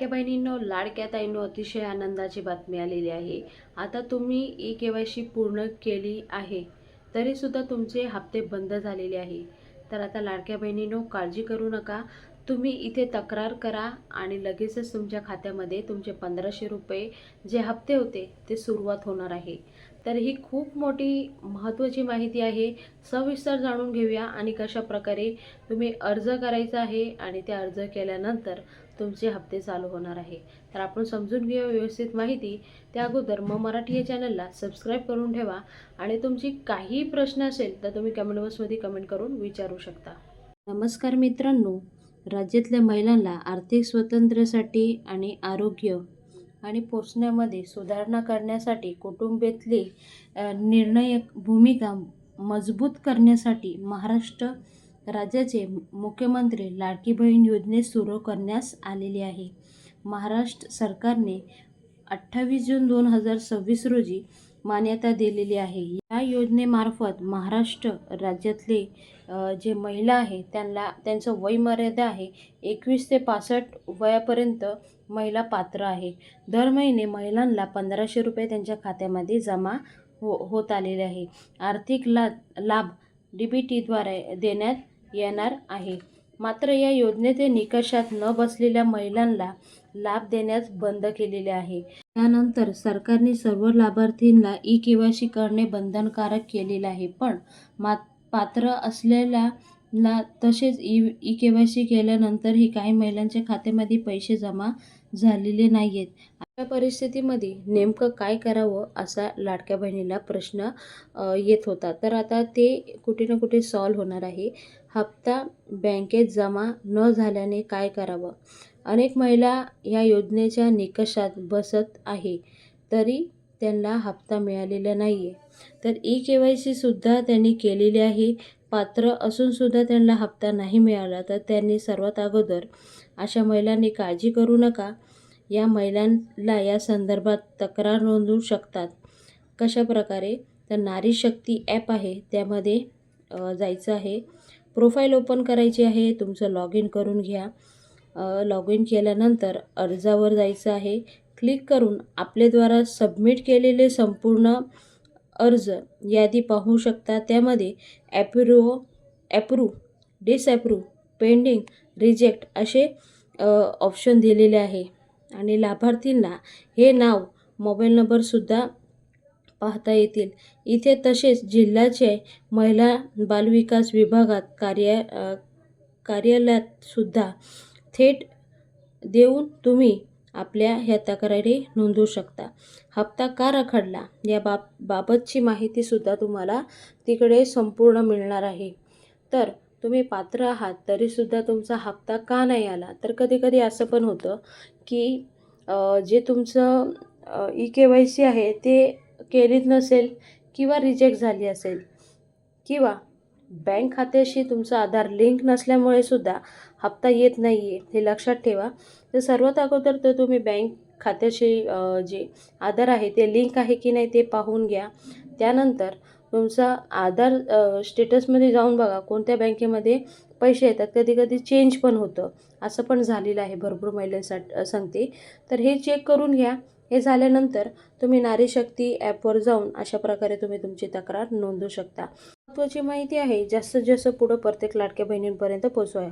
लाडक्या बहिणींनो, लाडक्या ताईंनो, अतिशय आनंदाची बातमी आलेली आहे. आता तुम्ही ई-के-वाय-सी पूर्ण केली आहे, तरीसुद्धा तुमचे हप्ते बंद झालेले आहे. तर आता लाडक्या बहिणींनो, काळजी करू नका. तुम्ही इथे तक्रार करा आणि लगेचच तुमच्या खात्यामध्ये तुमचे 1500 रुपये जे हप्ते होते ते सुरुवात होणार आहे. तर ही खूप मोठी महत्त्वाची माहिती आहे. सविस्तर जाणून घेऊया आणि कशा प्रकारे तुम्ही अर्ज करायचा आहे आणि ते अर्ज केल्यानंतर तुमचे हप्ते चालू होणार आहे. तर आपण समजून घेऊया व्यवस्थित माहिती. त्या अगोदर मराठी या चॅनलला सबस्क्राईब करून ठेवा आणि तुमची काही प्रश्न असेल तर तुम्ही कमेंट बॉक्समध्ये कमेंट करून विचारू शकता. नमस्कार मित्रांनो, राज्यातल्या महिलांना आर्थिक स्वातंत्र्यासाठी आणि आरोग्य आणि पोषणामध्ये सुधारणा करण्यासाठी कुटुंबातली निर्णायक भूमिका मजबूत करण्यासाठी महाराष्ट्र राज्याचे मुख्यमंत्री लाडकी बहीण योजने सुरू करण्यास आलेली आहे. महाराष्ट्र सरकारने 28 जून 2026 रोजी मान्यता दिलेली आहे. या योजनेमार्फत महाराष्ट्र राज्यातले जे महिला आहे त्यांचं वयमर्यादा आहे 21 ते 65 वयापर्यंत महिला पात्र आहे. दर महिने महिलांना 1500 रुपये त्यांच्या खात्यामध्ये जमा होत आलेले आहे. आर्थिक लाभ DBTद्वारे देण्यात येणार आहे. मात्र या योजनेचे निकषात न बसलेल्या महिलांना लाभ देण्यास बंद केलेले आहे. त्यानंतर सरकारने सर्व लाभार्थींना ई-के-वाय-सी करणे बंधनकारक केलेले आहे. पण पात्र असलेल्या तसेच ई-के-वाय-सी केल्यानंतरही काही महिलांच्या खात्यामध्ये पैसे जमा झालेले नाही आहेत. अशा परिस्थितीमध्ये नेमकं काय करावं असा लाडक्या बहिणीला प्रश्न येत होता. तर आता ते कुठे ना कुठे सॉल्व्ह होणार आहे. हप्ता बँकेत जमा न झाल्याने काय करावं? अनेक महिला या योजनेच्या निकषात बसत आहे तरी त्यांना हप्ता मिळालेला नाही आहे. तर ई-के-वाय-सी सुद्धा त्यांनी केलेली आहे. पात्र असूनसुद्धा त्यांना हप्ता नाही मिळाला तर त्यांनी सर्वात अगोदर अशा महिलांनी काळजी करू नका. या महिलांना या संदर्भात तक्रार नोंदवू शकतात. कशा प्रकारे? तर नारी शक्ती ॲप आहे, त्यामध्ये जायचं आहे. प्रोफाईल ओपन करायची आहे. तुमचं लॉग इन करून घ्या. लॉग इन केल्यानंतर अर्जावर जायचं आहे. क्लिक करून आपल्याद्वारा सबमिट केलेले संपूर्ण अर्ज यादी पाहू शकता. त्यामध्ये ॲप्रूव्ह, डिसॲप्रूव्ह, पेंडिंग, रिजेक्ट असे ऑप्शन दिलेले आहे. आणि लाभार्थींना हे नाव, मोबाईल नंबरसुद्धा पाहता येतील इथे. तसेच जिल्ह्याचे महिला बालविकास विभागात कार्यालयात सुद्धा थेट देऊन तुम्ही आपल्या ह्या तक्रारी नोंदवू शकता. हप्ता का रखडला या बाबतची माहितीसुद्धा तुम्हाला तिकडे संपूर्ण मिळणार आहे. तर तुम्ही पात्र आहात तरीसुद्धा तुमचा हप्ता का नाही आला? तर कधी असं पण होतं की जे तुमचं ई-के-वाय-सी आहे ते केलीच नसेल किंवा रिजेक्ट झाली असेल किंवा बँक खात्याशी तुमचं आधार लिंक नसल्यामुळे सुद्धा हप्ता येत नाही आहे, हे लक्षात ठेवा. तर सर्वात अगोदर तर तुम्ही बँक खात्याशी जे आधार आहे ते लिंक आहे की नाही ते पाहून घ्या. त्यानंतर तुमचा आधार स्टेटसमध्ये जाऊन बघा कोणत्या बँकेमध्ये पैसे येतात. कधी चेंज पण होतं, असं पण झालेलं आहे. भरपूर महिलांसाठी सांगते. तर हे चेक करून घ्या. हे झाल्यानंतर तुम्ही नारी शक्ती ॲपवर जाऊन अशा प्रकारे तुम्ही तुमची तक्रार नोंदवू शकता. महत्त्वाची माहिती आहे, जास्तीत जास्त पुढं प्रत्येक लाडक्या बहिणींपर्यंत पोहोचवा.